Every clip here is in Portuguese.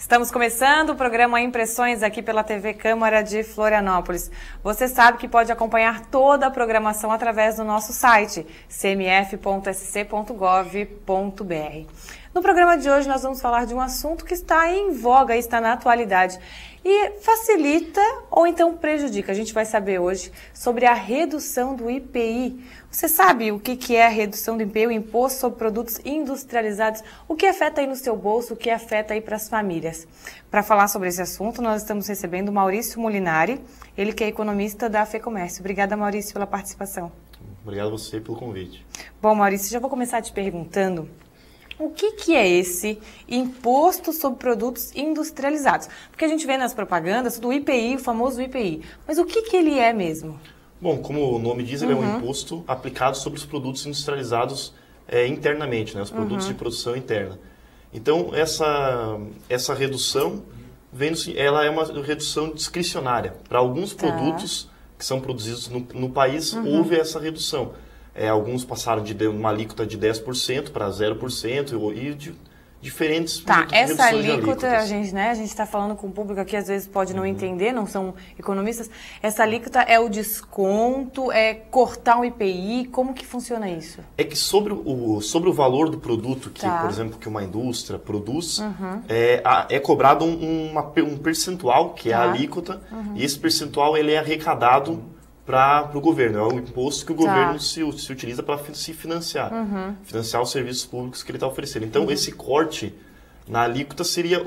Estamos começando o programa Impressões aqui pela TV Câmara de Florianópolis. Você sabe que pode acompanhar toda a programação através do nosso site, cmf.sc.gov.br. No programa de hoje nós vamos falar de um assunto que está em voga, está na atualidade e facilita ou então prejudica. A gente vai saber hoje sobre a redução do IPI. Você sabe o que é a redução do IPI, o Imposto sobre Produtos Industrializados? O que afeta aí no seu bolso, o que afeta aí para as famílias? Para falar sobre esse assunto, nós estamos recebendo o Maurício Molinari, ele que é economista da FEComércio. Obrigada, Maurício, pela participação. Obrigado a você pelo convite. Bom, Maurício, já vou começar te perguntando o que é esse Imposto sobre Produtos Industrializados? Porque a gente vê nas propagandas do IPI, o famoso IPI, mas o que ele é mesmo? Bom, como o nome diz, ele é um imposto aplicado sobre os produtos industrializados internamente, né, os produtos de produção interna. Então, essa redução, ela é uma redução discricionária. Para alguns produtos que são produzidos no país, houve essa redução. Alguns passaram de uma alíquota de 10% para 0% e de diferentes essa alíquota, a gente está falando com o público aqui, às vezes pode não entender, não são economistas. Essa alíquota é o desconto, é cortar o IPI, como que funciona isso? É que sobre o valor do produto, que, por exemplo, que uma indústria produz, é cobrado um percentual, que é a alíquota, e esse percentual ele é arrecadado para o governo. É um imposto que o governo se utiliza para se financiar. Financiar os serviços públicos que ele está oferecendo. Então, esse corte na alíquota seria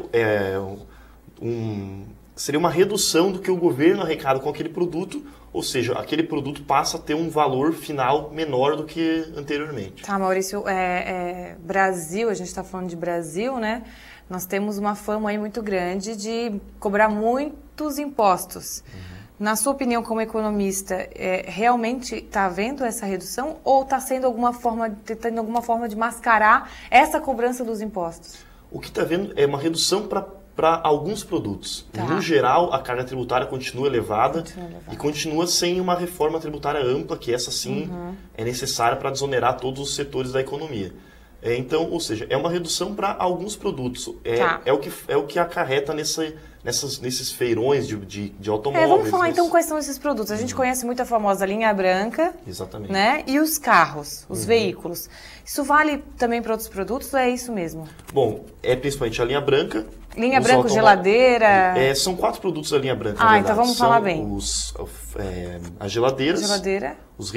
uma redução do que o governo arrecada com aquele produto, ou seja, aquele produto passa a ter um valor final menor do que anteriormente. Tá, Maurício, Brasil, a gente está falando de Brasil, né? Nós temos uma fama aí muito grande de cobrar muitos impostos. Na sua opinião, como economista, realmente está havendo essa redução ou está sendo tendo alguma forma de mascarar essa cobrança dos impostos? O que está havendo é uma redução para alguns produtos. No geral, a carga tributária continua elevada e continua sem uma reforma tributária ampla, que essa sim é necessária para desonerar todos os setores da economia. Então, ou seja, é uma redução para alguns produtos. É o que acarreta nesses feirões de automóveis. Vamos falar então quais são esses produtos. A gente conhece muito a famosa linha branca. Exatamente. Né? E os carros, os veículos. Isso vale também para outros produtos ou é isso mesmo? Bom, é principalmente a linha branca. Linha branca, geladeira... São 4 produtos da linha branca, então vamos falar bem. As geladeiras, os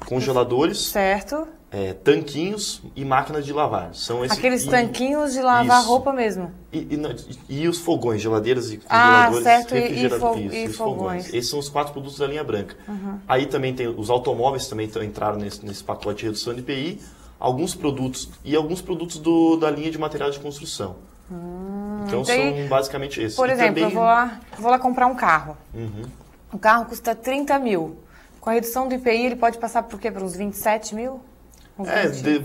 congeladores, certo. Tanquinhos e máquinas de lavar. São aqueles tanquinhos de lavar roupa mesmo. E os fogões, geladeiras e congeladores, certo, e fogões. Esses são os 4 produtos da linha branca. Aí também tem os automóveis, também entraram nesse pacote de redução de IPI, alguns produtos da linha de material de construção. Então são basicamente esses. Por exemplo, eu vou lá comprar um carro. O carro custa 30 mil. Com a redução do IPI, ele pode passar por quê? Para uns 27 mil?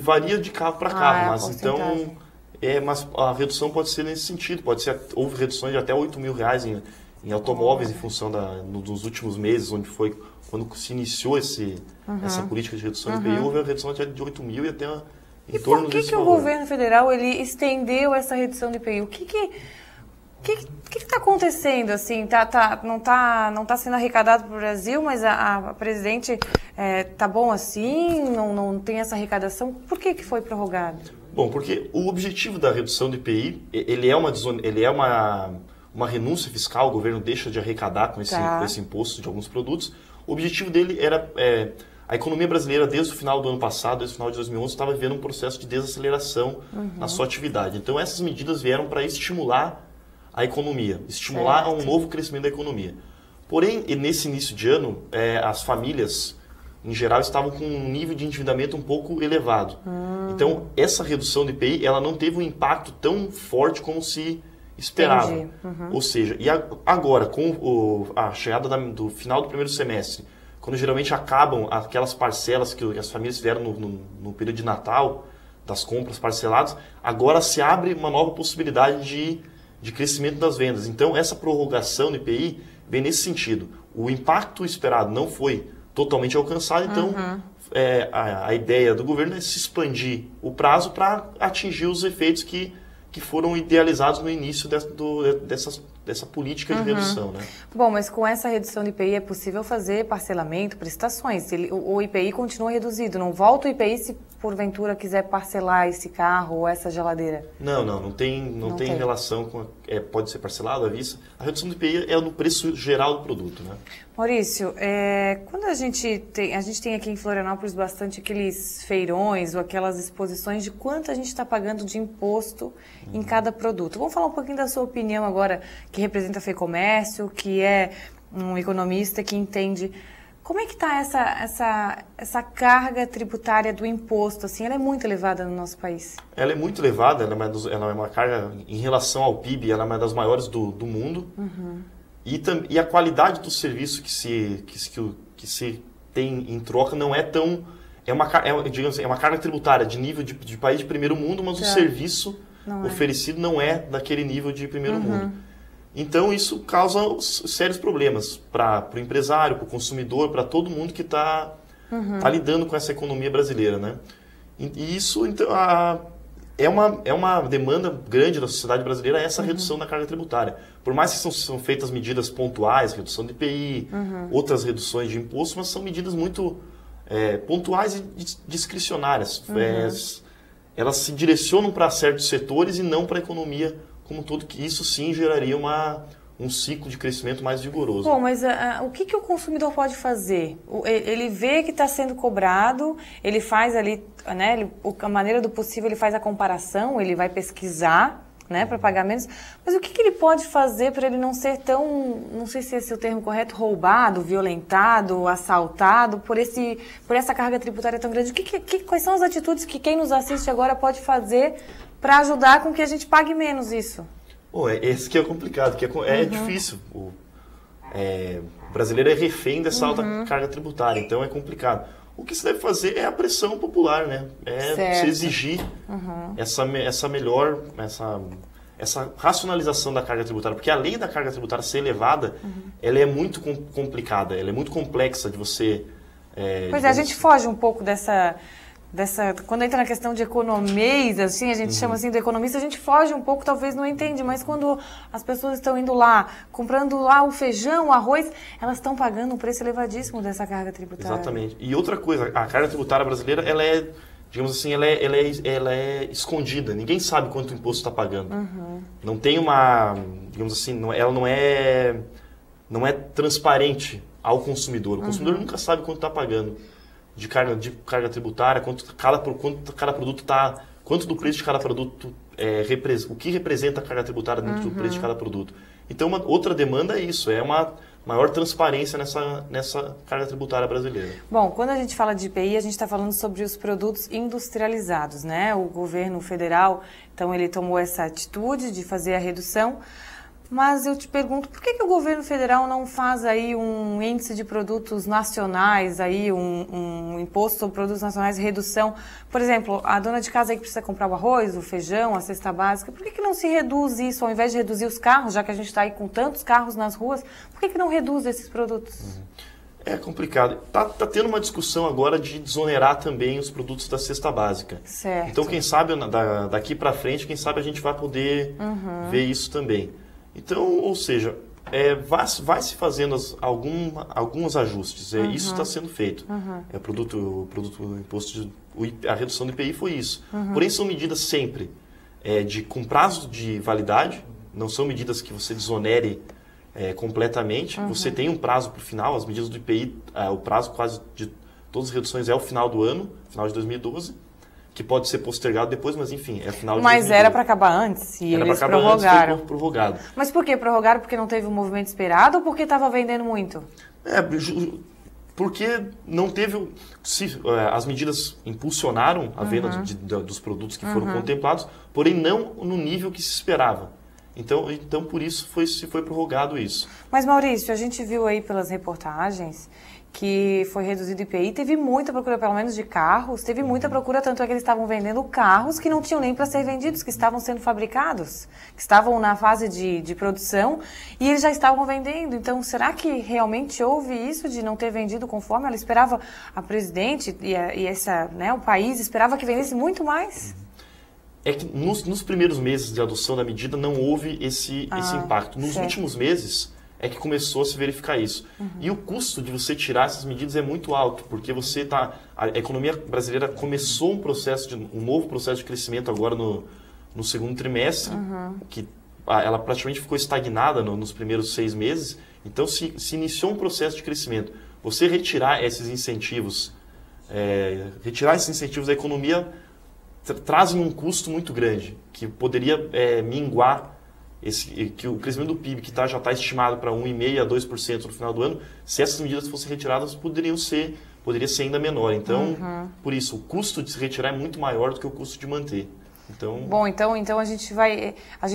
Varia de carro para carro, mas a redução pode ser nesse sentido. Houve reduções de até 8 mil reais em automóveis em função dos últimos meses, quando se iniciou essa política de redução de IPI, houve a redução de 8 mil e até em torno desse valor. E por que o governo federal ele estendeu essa redução de IPI? O que está acontecendo? Assim, não tá sendo arrecadado para o Brasil, mas a presidente tá bom assim? Não tem essa arrecadação? Por que foi prorrogado? Bom, porque o objetivo da redução do IPI, ele é uma renúncia fiscal, o governo deixa de arrecadar com esse imposto de alguns produtos. O objetivo dele era... A economia brasileira, desde o final do ano passado, desde o final de 2011, estava vivendo um processo de desaceleração na sua atividade. Então, essas medidas vieram para estimular a economia, estimular um novo crescimento da economia. Porém, nesse início de ano, as famílias, em geral, estavam com um nível de endividamento um pouco elevado. Então, essa redução do IPI, ela não teve um impacto tão forte como se esperava. Ou seja, e agora, com a chegada do final do primeiro semestre, quando geralmente acabam aquelas parcelas que as famílias fizeram no período de Natal, das compras parceladas, agora se abre uma nova possibilidade de crescimento das vendas. Então, essa prorrogação do IPI vem nesse sentido. O impacto esperado não foi totalmente alcançado, então a ideia do governo é se expandir o prazo para atingir os efeitos que que foram idealizados no início dessa política de redução, né? Bom, mas com essa redução do IPI é possível fazer parcelamento, prestações. O IPI continua reduzido, não volta o IPI se porventura quiser parcelar esse carro ou essa geladeira? Não tem relação com... pode ser parcelado à vista. A redução do IPI é no preço geral do produto, né? Maurício, quando a gente tem aqui em Florianópolis bastante aqueles feirões ou aquelas exposições de quanto a gente está pagando de imposto em cada produto. Vamos falar um pouquinho da sua opinião agora, que representa a FEComércio, que é um economista que entende. Como é que está essa carga tributária do imposto? Assim, ela é muito elevada no nosso país? Ela é muito elevada, ela é uma carga, em relação ao PIB, ela é uma das maiores do mundo. E a qualidade do serviço que se tem em troca não é tão... digamos assim, é uma carga tributária de nível de país de primeiro mundo, mas o serviço oferecido não é daquele nível de primeiro mundo. Então, isso causa sérios problemas para o empresário, para o consumidor, para todo mundo que está lidando com essa economia brasileira, né? E isso, então, é uma demanda grande da sociedade brasileira, essa redução da carga tributária. Por mais que são feitas medidas pontuais, redução de IPI, outras reduções de imposto, mas são medidas muito pontuais e discricionárias. Elas se direcionam para certos setores e não para a economia como um todo, que isso sim geraria um ciclo de crescimento mais vigoroso. Bom, mas o que o consumidor pode fazer? Ele vê que está sendo cobrado, ele faz ali, né, a maneira do possível, ele faz a comparação, ele vai pesquisar, né, para pagar menos. Mas o que ele pode fazer para ele não ser tão, não sei se esse é o termo correto, roubado, violentado, assaltado por essa carga tributária tão grande? Quais são as atitudes que quem nos assiste agora pode fazer para ajudar com que a gente pague menos isso? Esse que é complicado, que é difícil. O brasileiro é refém dessa alta carga tributária, então é complicado. O que se deve fazer é a pressão popular, né? Se exigir essa racionalização da carga tributária, porque além da carga tributária ser elevada, ela é muito complicada, ela é muito complexa de você... a gente foge um pouco dessa... Quando entra na questão de economês, assim, a gente chama assim do economista, a gente foge um pouco, talvez não entende, mas quando as pessoas estão indo lá, comprando lá o feijão, o arroz, elas estão pagando um preço elevadíssimo dessa carga tributária. Exatamente. E outra coisa, a carga tributária brasileira, ela é, digamos assim, ela é escondida, ninguém sabe quanto imposto está pagando. Não tem digamos assim, ela não é transparente ao consumidor. O consumidor nunca sabe quanto está pagando de carga tributária, quanto do preço de cada produto o que representa a carga tributária dentro do preço de cada produto. Então, uma outra demanda é isso, é uma maior transparência nessa carga tributária brasileira. Bom, quando a gente fala de IPI, a gente está falando sobre os produtos industrializados, né? O governo federal, então, ele tomou essa atitude de fazer a redução. Mas eu te pergunto, por que o governo federal não faz aí um índice de produtos nacionais, aí um imposto sobre produtos nacionais, redução? Por exemplo, a dona de casa aí que precisa comprar o arroz, o feijão, a cesta básica, por que não se reduz isso, ao invés de reduzir os carros, já que a gente está aí com tantos carros nas ruas, por que não reduz esses produtos? É complicado. Tá tendo uma discussão agora de desonerar também os produtos da cesta básica. Certo. Então, quem sabe, daqui para frente, quem sabe a gente vai poder ver isso também. Então, ou seja, vai se fazendo alguns ajustes. Isso está sendo feito. A redução do IPI foi isso. Porém, são medidas sempre com prazo de validade. Não são medidas que você desonere completamente. Você tem um prazo para o final. As medidas do IPI, o prazo quase de todas as reduções é o final do ano, final de 2012. Que pode ser postergado depois, mas enfim, é final de 2012. Mas era para acabar antes e eles prorrogaram. Foi prorrogado. Mas por que prorrogaram? Porque não teve o movimento esperado ou porque estava vendendo muito? Porque não teve... as medidas impulsionaram a venda dos produtos que foram contemplados, porém não no nível que se esperava. Então por isso foi prorrogado isso. Mas Maurício, a gente viu aí pelas reportagens que foi reduzido o IPI, teve muita procura, pelo menos de carros, teve muita procura, tanto é que eles estavam vendendo carros que não tinham nem para ser vendidos, que estavam sendo fabricados, que estavam na fase de produção e eles já estavam vendendo. Então, será que realmente houve isso de não ter vendido conforme ela esperava? A presidente o país esperava que vendesse muito mais? É que nos primeiros meses de adoção da medida não houve esse impacto. Nos últimos meses é que começou a se verificar isso. E o custo de você tirar essas medidas é muito alto, porque a economia brasileira começou um novo processo de crescimento agora no segundo trimestre, que ela praticamente ficou estagnada nos primeiros 6 meses. Então se iniciou um processo de crescimento. Você retirar esses incentivos da economia trazem um custo muito grande, que poderia minguar que o crescimento do PIB, que já está estimado para 1,5% a 2% no final do ano, se essas medidas fossem retiradas, poderia ser ainda menor. Então, por isso, o custo de se retirar é muito maior do que o custo de manter. Bom, então a gente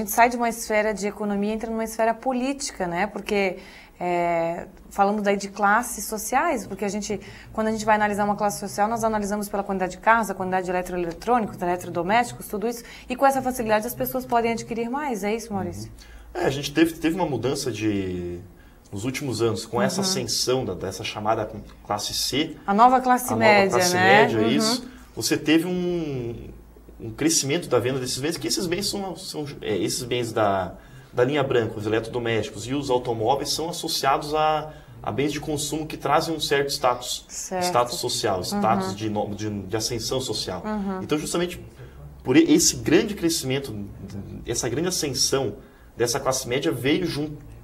sai de uma esfera de economia e entra numa esfera política, né? Porque falando daí de classes sociais, porque quando a gente vai analisar uma classe social, nós analisamos pela quantidade de carros, a quantidade de eletroeletrônicos, eletrodomésticos, tudo isso, e com essa facilidade as pessoas podem adquirir mais, é isso, Maurício? A gente teve uma mudança nos últimos anos, com essa ascensão dessa chamada classe C. A nova classe média, né? Isso. Você teve um crescimento da venda desses bens, que esses bens são esses bens da linha branca, os eletrodomésticos e os automóveis são associados a bens de consumo que trazem um certo status social, status de ascensão social. Então, justamente por esse grande crescimento, essa grande ascensão dessa classe média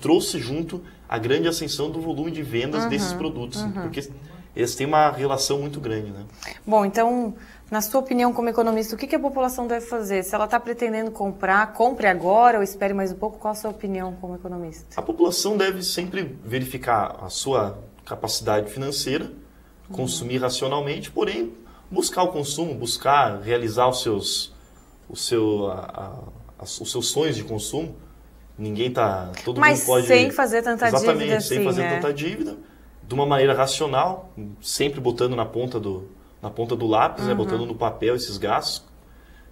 trouxe junto a grande ascensão do volume de vendas desses produtos, porque eles têm uma relação muito grande, né? Bom, então, na sua opinião como economista, o que a população deve fazer? Se ela está pretendendo comprar, compre agora ou espere mais um pouco? Qual a sua opinião como economista? A população deve sempre verificar a sua capacidade financeira, consumir racionalmente, porém, buscar o consumo, buscar realizar os seus sonhos de consumo. Todo mundo pode... sem fazer tanta dívida. Exatamente, sem fazer tanta dívida, de uma maneira racional, sempre botando na ponta do lápis, né, botando no papel esses gastos,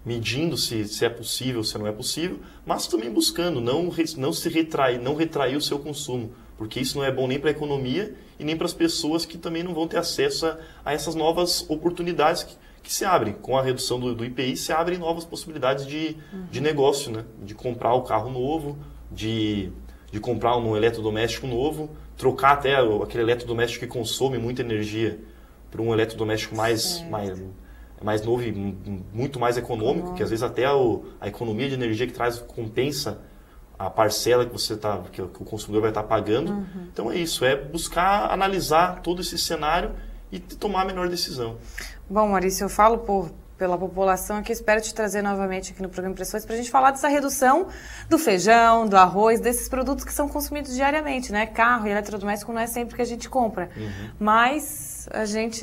medindo se é possível, se não é possível, mas também buscando não se retrair, não retrair o seu consumo, porque isso não é bom nem para a economia e nem para as pessoas que também não vão ter acesso a essas novas oportunidades que se abrem. Com a redução do IPI, se abrem novas possibilidades de negócio, né? De comprar o carro novo, de comprar um eletrodoméstico novo, trocar até aquele eletrodoméstico que consome muita energia para um eletrodoméstico mais novo e muito mais econômico, que às vezes até a economia de energia que compensa a parcela que o consumidor vai estar pagando. Então é isso, é buscar analisar todo esse cenário e tomar a melhor decisão. Bom, Maurício, eu falo pela população aqui, espero te trazer novamente aqui no programa Impressões para a gente falar dessa redução do feijão, do arroz, desses produtos que são consumidos diariamente, né? Carro e eletrodoméstico não é sempre que a gente compra, mas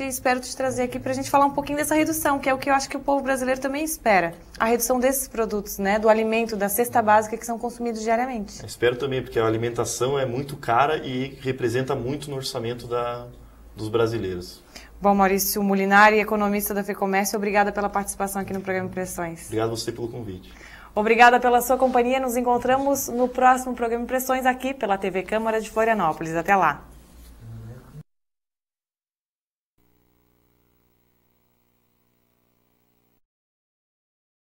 espero te trazer aqui para a gente falar um pouquinho dessa redução, que é o que eu acho que o povo brasileiro também espera, a redução desses produtos, né? Do alimento, da cesta básica que são consumidos diariamente. Espero também, porque a alimentação é muito cara e representa muito no orçamento dos brasileiros. Bom, Maurício Molinari, economista da FEComércio, obrigada pela participação aqui no programa Impressões. Obrigado a você pelo convite. Obrigada pela sua companhia. Nos encontramos no próximo programa Impressões aqui pela TV Câmara de Florianópolis. Até lá.